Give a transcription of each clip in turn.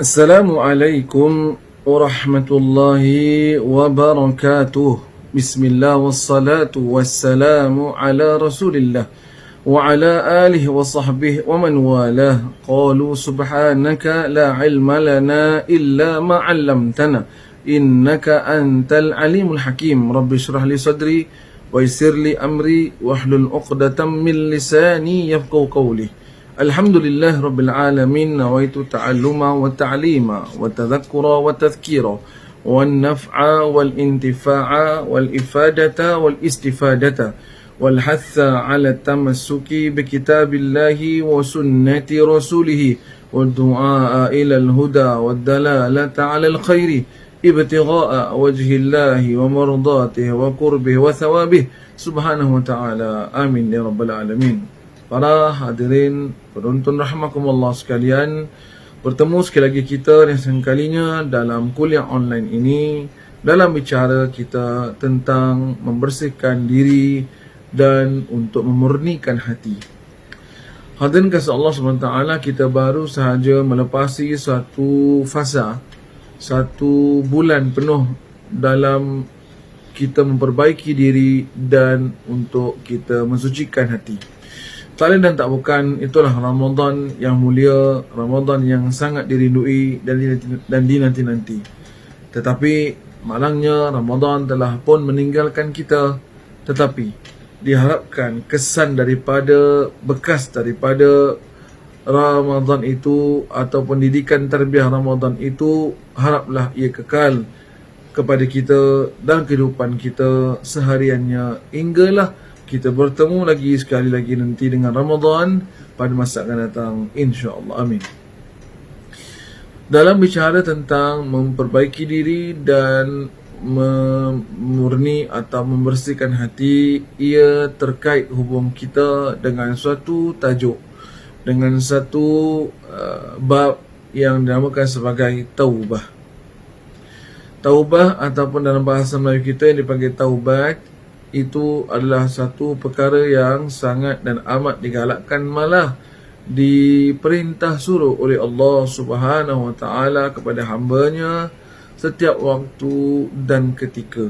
Assalamualaikum warahmatullahi wabarakatuh. Bismillah wassalatu wassalamu ala rasulillah wa ala alihi wa sahbihi wa man walah. Qalu subhanaka la ilma lana illa ma 'allamtana innaka antal alimul hakim. Rabbi shrah li sadri wa yassir li amri wahlul 'uqdatam min lisani yafqahu qawli. Alhamdulillah Rabbil Alamin. Nawaitu ta'alluma wa ta'lima wa tadhakkura wa tadhkira wa naf'a wal intifa'a wal ifadata wal istifadata wal hatha ala tamassuki bi kitabillahi wa sunnati rasulih wa du'a ila al huda wa dalalata ala al khairi ibtigha'a wajhillahi wa mardatihi wa qurbihi wa thawabih subhanahu wa ta'ala. Amin ya Rabbal Alamin. Para hadirin penonton rahimakumullah sekalian, bertemu sekali lagi kita yang sekalinya dalam kuliah online ini, dalam bicara kita tentang membersihkan diri dan untuk memurnikan hati. Hadirin kasih Allah SWT, kita baru sahaja melepasi satu fasa, satu bulan penuh dalam kita memperbaiki diri dan untuk kita mensucikan hati. Tak lain dan tak bukan, itulah Ramadan yang mulia, Ramadan yang sangat dirindui dan dinanti-nanti. Tetapi malangnya Ramadan telah pun meninggalkan kita. Tetapi diharapkan kesan daripada bekas daripada Ramadan itu ataupun didikan tarbiyah Ramadan itu, haraplah ia kekal kepada kita dan kehidupan kita sehariannya, hinggalah kita bertemu lagi sekali lagi nanti dengan Ramadan pada masa akan datang, insya-Allah. Amin. Dalam bicara tentang memperbaiki diri dan memurni atau membersihkan hati, ia terkait hubung kita dengan suatu tajuk, dengan satu bab yang dinamakan sebagai taubah. Taubah ataupun dalam bahasa Melayu kita yang dipanggil taubat, itu adalah satu perkara yang sangat dan amat digalakkan, malah diperintah suruh oleh Allah Subhanahu wa taala kepada hamba-Nya setiap waktu dan ketika.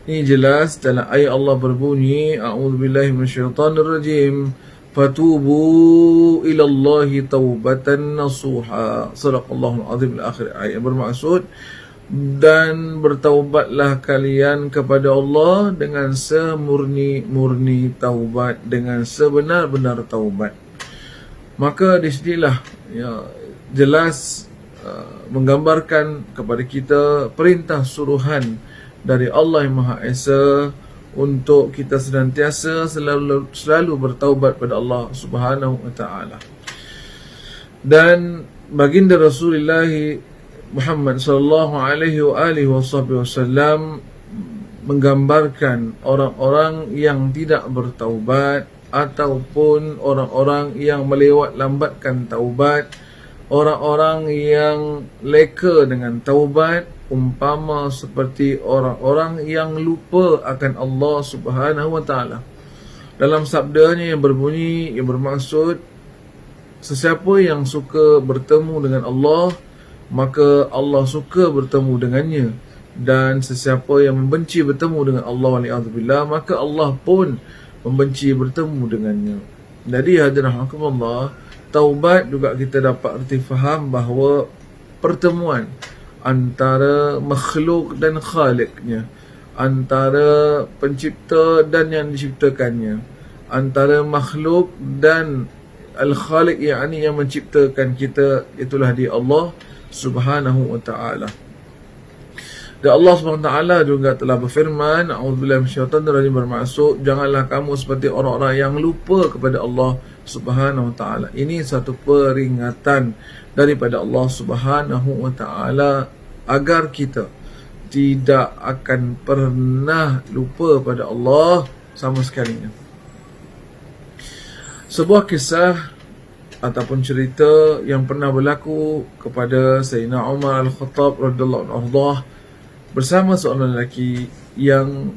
Ini jelas dalam ayat Allah berbunyi, a'udzubillahi minasyaitonirrajim, fatubu ilallahi taubatan nasuha. Sadaqallahul azim. Akhir ayat bermaksud, dan bertaubatlah kalian kepada Allah dengan semurni-murni taubat, dengan sebenar-benar taubat. Maka di sinilah jelas menggambarkan kepada kita perintah suruhan dari Allah yang Maha Esa untuk kita senantiasa selalu bertaubat pada Allah Subhanahu wa taala. Dan baginda Rasulullah Muhammad sallallahu alaihi wasallam menggambarkan orang-orang yang tidak bertaubat ataupun orang-orang yang melewat lambatkan taubat, orang-orang yang leka dengan taubat, umpama seperti orang-orang yang lupa akan Allah Subhanahu wa taala. Dalam sabdanya yang berbunyi, yang bermaksud, sesiapa yang suka bertemu dengan Allah, maka Allah suka bertemu dengannya, dan sesiapa yang membenci bertemu dengan Allah wa'alaikumsalam, maka Allah pun membenci bertemu dengannya. Jadi hadirin rahimakumullah, taubat juga kita dapat erti faham bahawa pertemuan antara makhluk dan khaliqnya, antara pencipta dan yang diciptakannya, antara makhluk dan al-khaliq, yakni yang menciptakan kita, itulah dia Allah Subhanahu wa ta'ala. Dan Allah Subhanahu wa ta'ala juga telah berfirman, a'udzubillahi minasyaitonir rajim, bermaksud janganlah kamu seperti orang-orang yang lupa kepada Allah Subhanahu wa ta'ala. Ini satu peringatan daripada Allah Subhanahu wa ta'ala agar kita tidak akan pernah lupa pada Allah sama sekali. Sebuah kisah ataupun cerita yang pernah berlaku kepada Sayyidina Umar Al-Khattab radhiyallahu anhu bersama seorang lelaki yang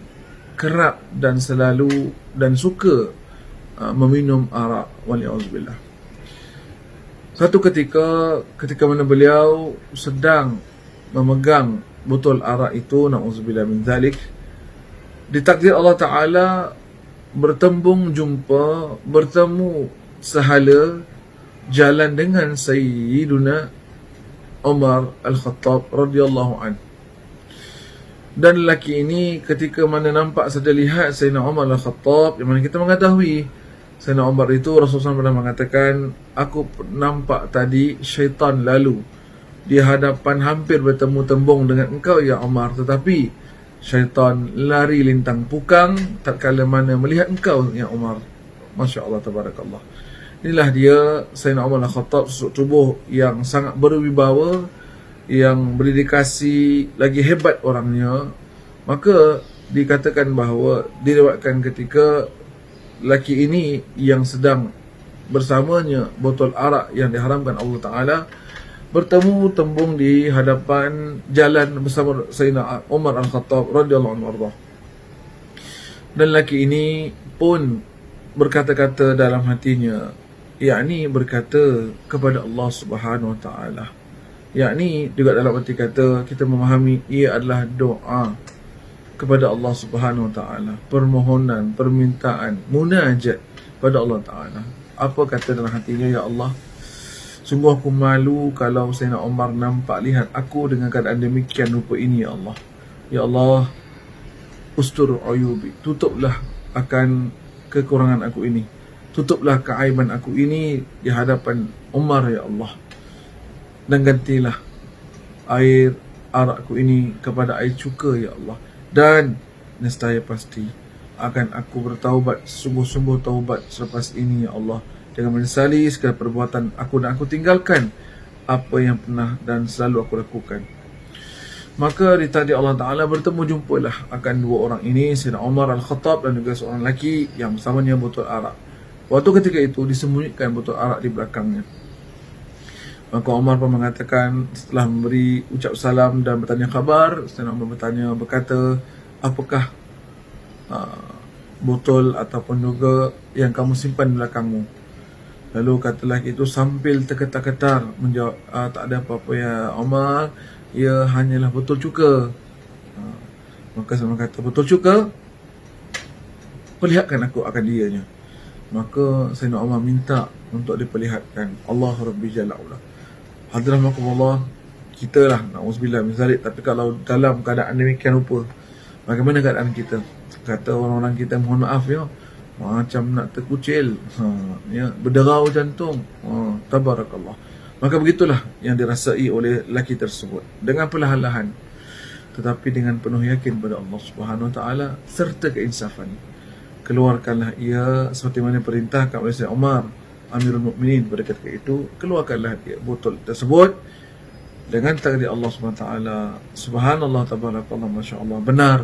kerap dan selalu dan suka meminum arak, wali'auzubillah. Satu ketika mana beliau sedang memegang botol arak itu, na'udzubillah min zalik, ditakdir Allah Ta'ala bertemu sehala jalan dengan Sayyiduna Umar Al-Khattab radhiyallahu anhu. Dan lelaki ini ketika mana nampak saja lihat Sayyidina Umar Al-Khattab, yang mana kita mengetahui Sayyidina Umar itu Rasulullah SAW pernah mengatakan, aku nampak tadi syaitan lalu di hadapan, hampir bertemu tembung dengan engkau ya Umar, tetapi syaitan lari lintang pukang tatkala mana melihat engkau ya Umar. Masya Allah, tabarakallah. Inilah dia Sayyidina Umar Al-Khattab, sosok tubuh yang sangat berwibawa, yang berdedikasi, lagi hebat orangnya. Maka dikatakan bahawa diriwayatkan ketika lelaki ini yang sedang bersamanya botol arak yang diharamkan Allah Ta'ala bertemu tembung di hadapan jalan bersama Sayyidina Umar Al-Khattab radhiyallahu anhu. Dan lelaki ini pun berkata-kata dalam hatinya, yakni berkata kepada Allah Subhanahu Wa Ta'ala, yakni juga dalam arti kata kita memahami ia adalah doa kepada Allah Subhanahu Wa Ta'ala, permohonan, permintaan, munajat pada Allah Ta'ala. Apa kata dalam hatinya? Ya Allah, sungguh aku malu kalau Sayyidina Umar nampak lihat aku dengan keadaan demikian rupa ini ya Allah. Ya Allah, ustur uyubi, tutuplah akan kekurangan aku ini, tutuplah keaiban aku ini di hadapan Umar ya Allah, dan gantilah air arakku ini kepada air cuka ya Allah, dan nescaya pasti akan aku bertaubat, sungguh-sungguh taubat selepas ini ya Allah, dengan menyesali segala perbuatan aku dan aku tinggalkan apa yang pernah dan selalu aku lakukan. Maka di tadi Allah Ta'ala bertemu jumpalah akan dua orang ini, Sayyidina Umar Al-Khattab dan juga seorang lelaki yang bersamanya botol arak. Waktu ketika itu disembunyikan botol arak di belakangnya. Maka Umar pun mengatakan, setelah memberi ucap salam dan bertanya khabar, Sayyidina Umar berkata, apakah botol ataupun juga yang kamu simpan di belakangmu? Lalu kata lelaki itu sambil terketar-ketar menjawab, tak ada apa-apa ya Umar, ia hanyalah botol cuka. Maka saya kata, botol cuka? Perlihatkan aku akan dianya. Maka Sayyidina Umar minta untuk diperlihatkan. Allah Rabbi Jala'ulah. Hadramakumullah, kita lah, na'udzubillah min zalik, tapi kalau dalam keadaan demikian rupa, bagaimana keadaan kita? Kata orang-orang kita, mohon maaf ya, macam nak terkucil, ya, berderau jantung, tabarakallah. Maka begitulah yang dirasai oleh lelaki tersebut, dengan perlahan-lahan tetapi dengan penuh yakin pada Allah Subhanahu Wa Ta'ala serta keinsafan. Keluarkanlah ia seperti mana perintahkan oleh Sayyidina Umar Amirul Mukminin pada ketika itu. Keluarkanlah dia botol tersebut dengan takdir Allah Subhanahu Wa Ta'ala. Subhanallah, tabarakallah, Masya Allah, benar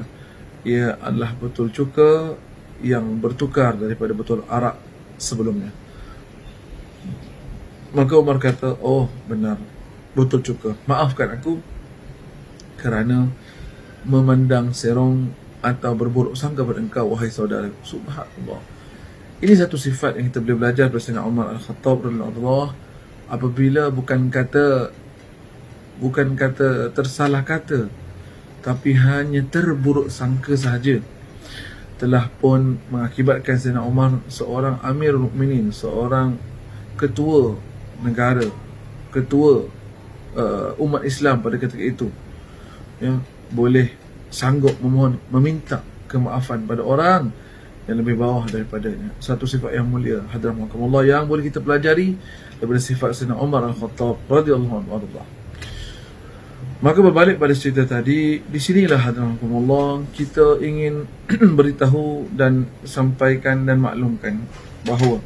ia adalah botol cuka yang bertukar daripada botol arak sebelumnya. Maka Umar kata, oh benar, botol cuka, maafkan aku kerana memandang serong atau berburuk sangka pada engkau wahai saudara. Subhanallah. Ini satu sifat yang kita boleh belajar dari Sayyidina Umar Al-Khattab radhiyallahu, apabila bukan kata tersalah kata, tapi hanya terburuk sangka sahaja, telah pun mengakibatkan Sayyidina Umar, seorang Amirul Mukminin, seorang ketua negara, ketua umat Islam pada ketika itu, ya, boleh sanggup meminta kemaafan pada orang yang lebih bawah daripadanya. Satu sifat yang mulia, hadramakumullah, yang boleh kita pelajari daripada sifat Sayyidina Umar Al-Khattab radhiyallahu anhu. Maka berbalik pada cerita tadi, di sinilah hadramakumullah kita ingin beritahu dan sampaikan dan maklumkan bahawa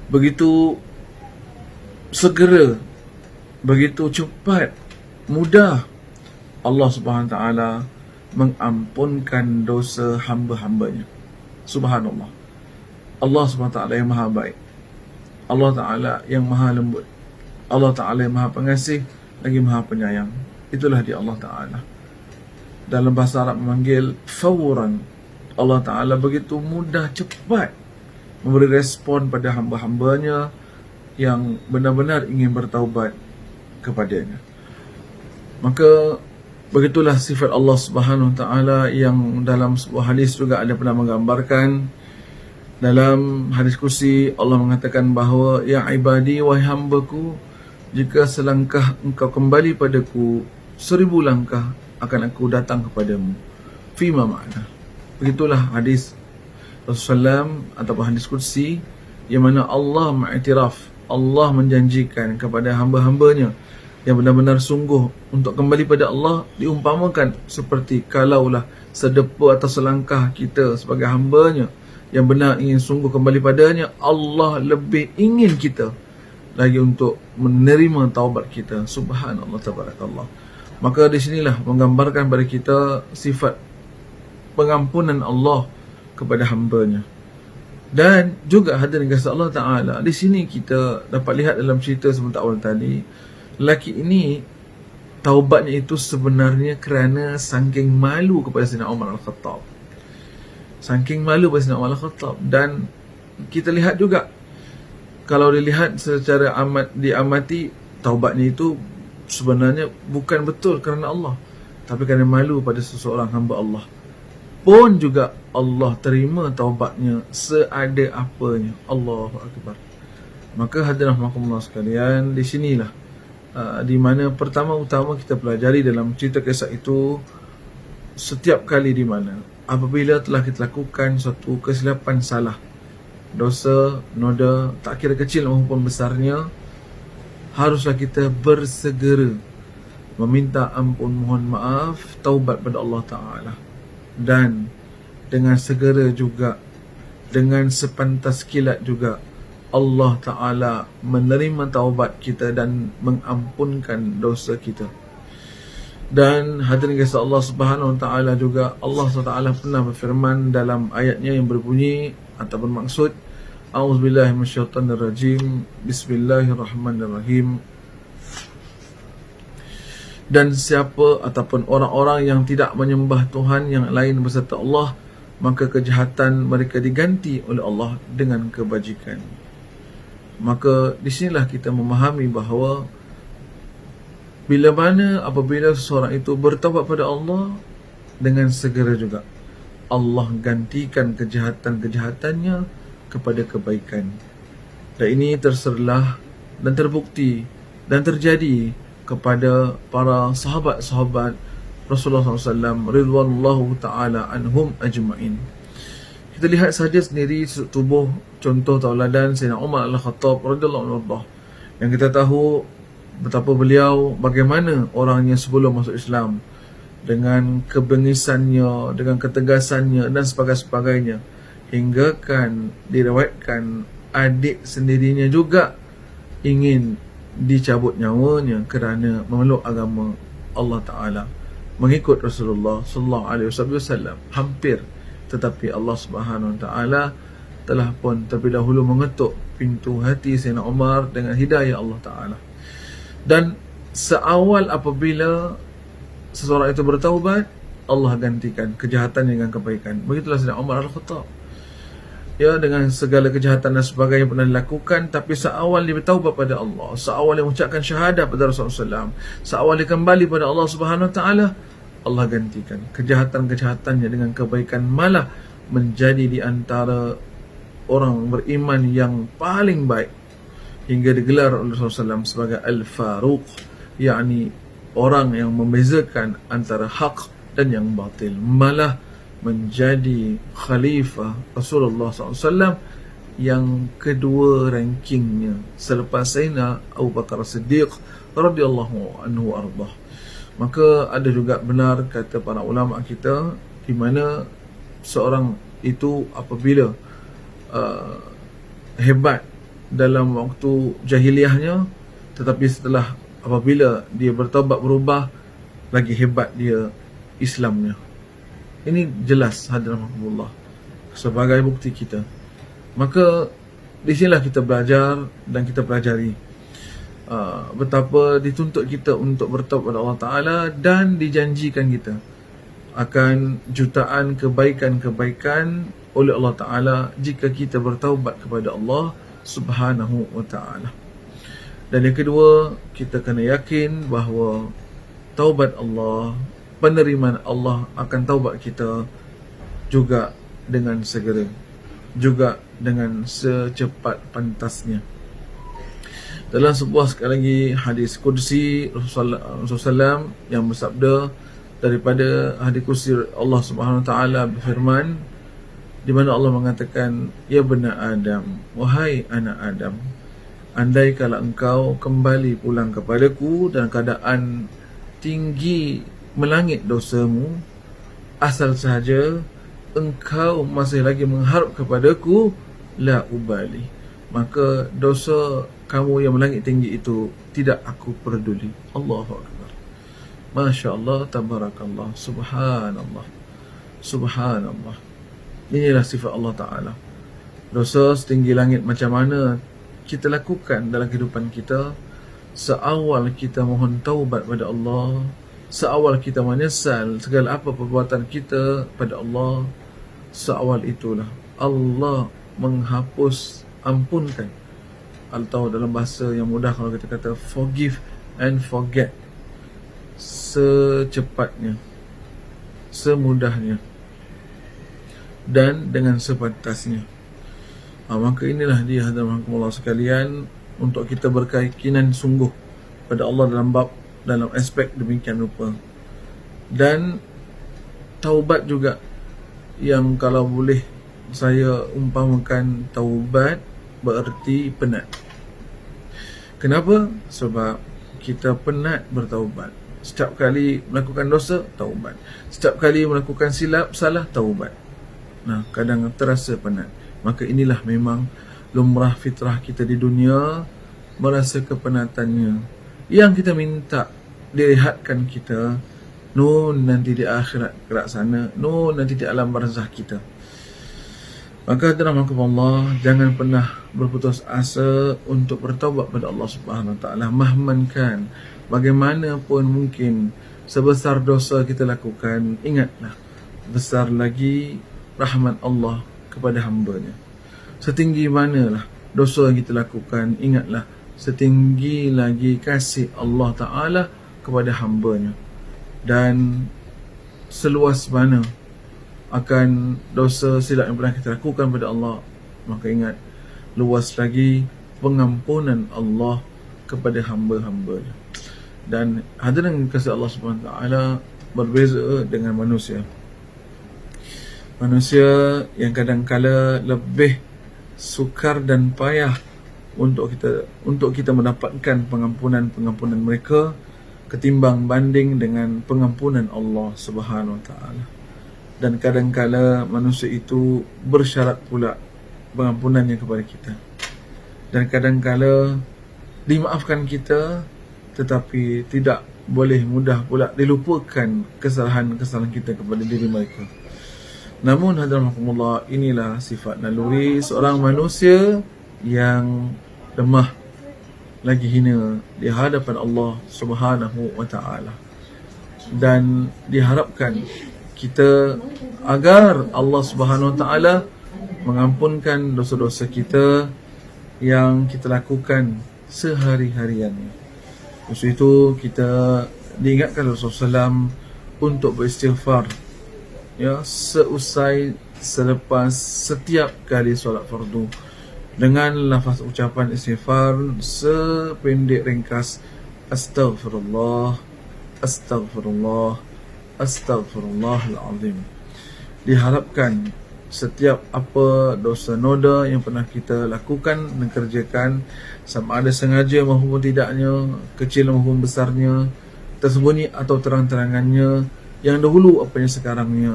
begitu segera, begitu cepat, mudah Allah Subhanahu Wa Ta'ala mengampunkan dosa hamba-hambanya. Subhanallah. Allah SWT yang maha baik, Allah Ta'ala yang maha lembut, Allah Ta'ala yang maha pengasih lagi maha penyayang. Itulah dia Allah Ta'ala. Dalam bahasa Arab memanggil fawran. Allah Ta'ala begitu mudah, cepat memberi respon pada hamba-hambanya yang benar-benar ingin bertaubat kepadanya. Maka begitulah sifat Allah Subhanahu Wa Ta'ala yang dalam sebuah hadis juga ada pernah menggambarkan. Dalam hadis kursi Allah mengatakan bahawa ya ibadi, wahai hambaku, jika selangkah engkau kembali padaku, 1000 langkah akan aku datang kepadamu. Fima makna. Begitulah hadis Rasulullah ataupun hadis kursi yang mana Allah mengiktiraf, Allah menjanjikan kepada hamba-hambanya yang benar-benar sungguh untuk kembali pada Allah, diumpamakan seperti kalaulah sedepa atau selangkah kita sebagai hambanya yang benar ingin sungguh kembali padanya, Allah lebih ingin kita lagi untuk menerima taubat kita. Subhanallah, tabarakallah. Maka di sinilah menggambarkan pada kita sifat pengampunan Allah kepada hambanya. Dan juga hadirin kasih Allah Ta'ala, di sini kita dapat lihat dalam cerita sebentar awal tadi, lelaki ini taubatnya itu sebenarnya kerana saking malu kepada Sayyidina Umar Al-Khattab. Saking malu kepada Sayyidina Umar Al-Khattab. Dan kita lihat juga, kalau dilihat secara diamati, taubatnya itu sebenarnya bukan betul kerana Allah, tapi kerana malu pada seseorang hamba Allah. Pun juga Allah terima taubatnya seada apanya. Allahu Akbar. Maka hadirin rahimakumullah sekalian, di sinilah di mana pertama-utama kita pelajari dalam cerita kisah itu, setiap kali di mana apabila telah kita lakukan suatu kesilapan, salah, dosa, noda, tak kira kecil maupun besarnya, haruslah kita bersegera meminta ampun, mohon maaf, taubat pada Allah Ta'ala. Dan dengan segera juga, dengan sepantas kilat juga, Allah Ta'ala menerima taubat kita dan mengampunkan dosa kita. Dan hadirin kasih Allah Subhanahu Wa Ta'ala juga, Allah SWT pernah berfirman dalam ayatnya yang berbunyi ataupun maksud, A'udzubillahi minasyaitonirrajim, Bismillahirrahmanirrahim. Dan siapa ataupun orang-orang yang tidak menyembah Tuhan yang lain beserta Allah, maka kejahatan mereka diganti oleh Allah dengan kebajikan. Maka di sinilah kita memahami bahawa bila mana apabila seseorang itu bertaubat pada Allah, dengan segera juga Allah gantikan kejahatan-kejahatannya kepada kebaikan. Dan ini terserlah dan terbukti dan terjadi kepada para sahabat-sahabat Rasulullah SAW ridwanullahu ta'ala anhum ajma'in. Kita lihat saja sendiri tubuh contoh tauladan Sayyidina Umar Al-Khattab radhiyallahu anhu, yang kita tahu betapa beliau, bagaimana orangnya sebelum masuk Islam, dengan kebengisannya, dengan ketegasannya dan sebagainya, hingga kan diriwayatkan adik sendirinya juga ingin dicabut nyawanya kerana memeluk agama Allah Ta'ala, mengikut Rasulullah sallallahu alaihi wasallam hampir. Tetapi Allah Subhanahu Wa Ta'ala telah pun terlebih dahulu mengetuk pintu hati Sayyidina Umar dengan hidayah Allah Ta'ala. Dan seawal apabila seseorang itu bertaubat, Allah gantikan kejahatan dengan kebaikan. Begitulah Sayyidina Umar Al-Khattab. Ya, dengan segala kejahatan dan sebagainya pernah dilakukan, tapi seawal dia bertaubat pada Allah, seawal dia mengucapkan syahadah pada Rasulullah SAW, seawal dia kembali pada Allah Subhanahu Wa Ta'ala, Allah gantikan kejahatan-kejahatannya dengan kebaikan, malah menjadi di antara orang beriman yang paling baik, hingga digelar oleh Rasulullah SAW sebagai Al-Faruq, yakni orang yang membezakan antara hak dan yang batil, malah menjadi khalifah Rasulullah SAW yang kedua rankingnya selepas Sayyidina Abu Bakar Siddiq radhiyallahu anhu ardah. Maka ada juga benar kata para ulama kita, di mana seorang itu apabila hebat dalam waktu jahiliahnya, tetapi apabila dia bertaubat berubah, lagi hebat dia Islamnya. Ini jelas hadirahmatullah sebagai bukti kita. Maka di sinilah kita belajar dan kita pelajari betapa dituntut kita untuk bertaubat kepada Allah Ta'ala, dan dijanjikan kita akan jutaan kebaikan-kebaikan oleh Allah Ta'ala jika kita bertaubat kepada Allah Subhanahu wa Ta'ala. Dan yang kedua, kita kena yakin bahawa taubat Allah, penerimaan Allah akan taubat kita juga dengan segera, juga dengan secepat pantasnya. Dalam sebuah sekali lagi hadis Qudsi Rasulullah SAW yang bersabda, daripada hadis Qudsi Allah Subhanahu Wa Taala berfirman, di mana Allah mengatakan, ya bena Adam, wahai anak Adam, andai kalau engkau kembali pulang kepadaku dalam keadaan tinggi melangit dosamu, asal sahaja engkau masih lagi mengharap kepadaku, la ubali, maka dosa kamu yang melangit tinggi itu tidak aku peduli. Allahu Akbar. Masya Allah, tabarakallah, subhanallah, subhanallah. Inilah sifat Allah Ta'ala. Dosa setinggi langit macam mana kita lakukan dalam kehidupan kita, seawal kita mohon taubat pada Allah, seawal kita menyesal segala apa perbuatan kita pada Allah, seawal itulah Allah menghapus, ampunkan, atau dalam bahasa yang mudah kalau kita kata forgive and forget, secepatnya, semudahnya, dan dengan sepantasnya. Maka inilah dia hadirin Allah sekalian, untuk kita berkeyakinan sungguh pada Allah dalam aspek demikian rupa. Dan taubat juga, yang kalau boleh saya umpamakan, taubat bererti penat. Kenapa? Sebab kita penat bertaubat. Setiap kali melakukan dosa, taubat. Setiap kali melakukan silap, salah, taubat. Nah, kadang terasa penat. Maka inilah memang lumrah fitrah kita di dunia, merasa kepenatannya. Yang kita minta dilihatkan kita, nanti di akhirat kelak sana, nanti di alam barzah kita. Maka Allah, jangan pernah berputus asa untuk bertaubat pada Allah Subhanahu Wa Taala. Mahmankan bagaimanapun mungkin sebesar dosa kita lakukan, ingatlah besar lagi rahmat Allah kepada hamba-Nya. Setinggi manalah dosa yang kita lakukan, ingatlah setinggi lagi kasih Allah Ta'ala kepada hamba-Nya. Dan seluas mana akan dosa silap yang pernah kita lakukan pada Allah, maka ingat, luas lagi pengampunan Allah kepada hamba-hamba-Nya. Dan hadirin kasih Allah Subhanahu Wa Taala, berbeza dengan manusia. Manusia yang kadang-kala lebih sukar dan payah untuk kita mendapatkan pengampunan mereka ketimbang banding dengan pengampunan Allah Subhanahu Wa Taala. Dan kadang-kala manusia itu bersyarat pula pengampunannya kepada kita. Dan kadang-kala dimaafkan kita, tetapi tidak boleh mudah pula dilupakan kesalahan-kesalahan kita kepada diri mereka. Namun hadirahmatullah, inilah sifat naluri seorang manusia yang lemah lagi hina di hadapan Allah Subhanahu Wa Taala. Dan diharapkan kita agar Allah Subhanahu Wa Taala mengampunkan dosa-dosa kita yang kita lakukan sehari-hariannya. Untuk itu kita diingatkan Rasulullah SAW untuk beristighfar, ya, selepas setiap kali solat fardu, dengan lafaz ucapan istighfar sependek ringkas, astaghfirullah, astaghfirullah, astaghfirullahalazim. Diharapkan setiap apa dosa noda yang pernah kita lakukan dan kerjakan, sama ada sengaja maupun tidaknya, kecil maupun besarnya, tersembunyi atau terang-terangannya, yang dahulu apa yang sekarangnya,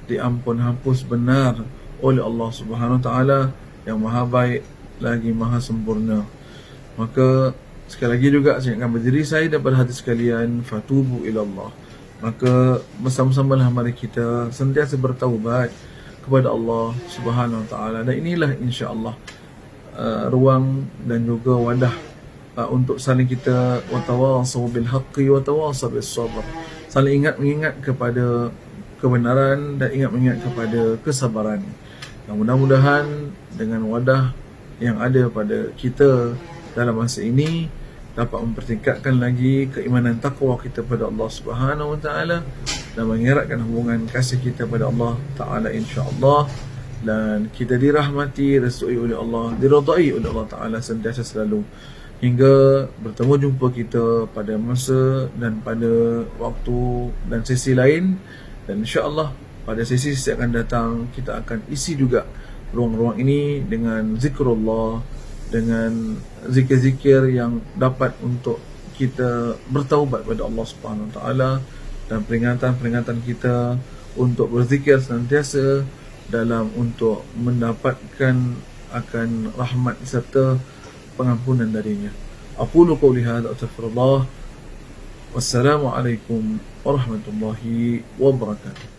diampun hapus benar oleh Allah Subhanahu Wa Taala yang maha baik lagi maha sempurna. Maka sekali lagi juga saya akan berdiri saya daripada hati sekalian, fatubu ilallah, Maka bersama-samalah mari kita sentiasa bertaubat kepada Allah Subhanahu Wa Taala, dan inilah insya-Allah ruang dan juga wadah untuk saling kita watawasaw bil haqqi watawasaw bis sabr, saling ingat mengingat kepada kebenaran dan ingat mengingat kepada kesabaran. Dan mudah-mudahan dengan wadah yang ada pada kita dalam masa ini dapat mempertingkatkan lagi keimanan takwa kita pada Allah Subhanahu Wa Taala dan mengeratkan hubungan kasih kita pada Allah Taala insya-Allah, dan kita dirahmati, restu'i oleh Allah, diridai oleh Allah Taala sentiasa selalu hingga bertemu jumpa kita pada masa dan pada waktu dan sesi lain. Dan insya-Allah pada sesi-sesi akan datang kita akan isi juga ruang-ruang ini dengan zikrullah, dengan zikir-zikir yang dapat untuk kita bertaubat kepada Allah Subhanahu Wa Taala, dan peringatan-peringatan kita untuk berzikir senantiasa dalam untuk mendapatkan akan rahmat serta pengampunan darinya. Aqulu qawli hadza astaghfirullah. Wassalamualaikum warahmatullahi wabarakatuh.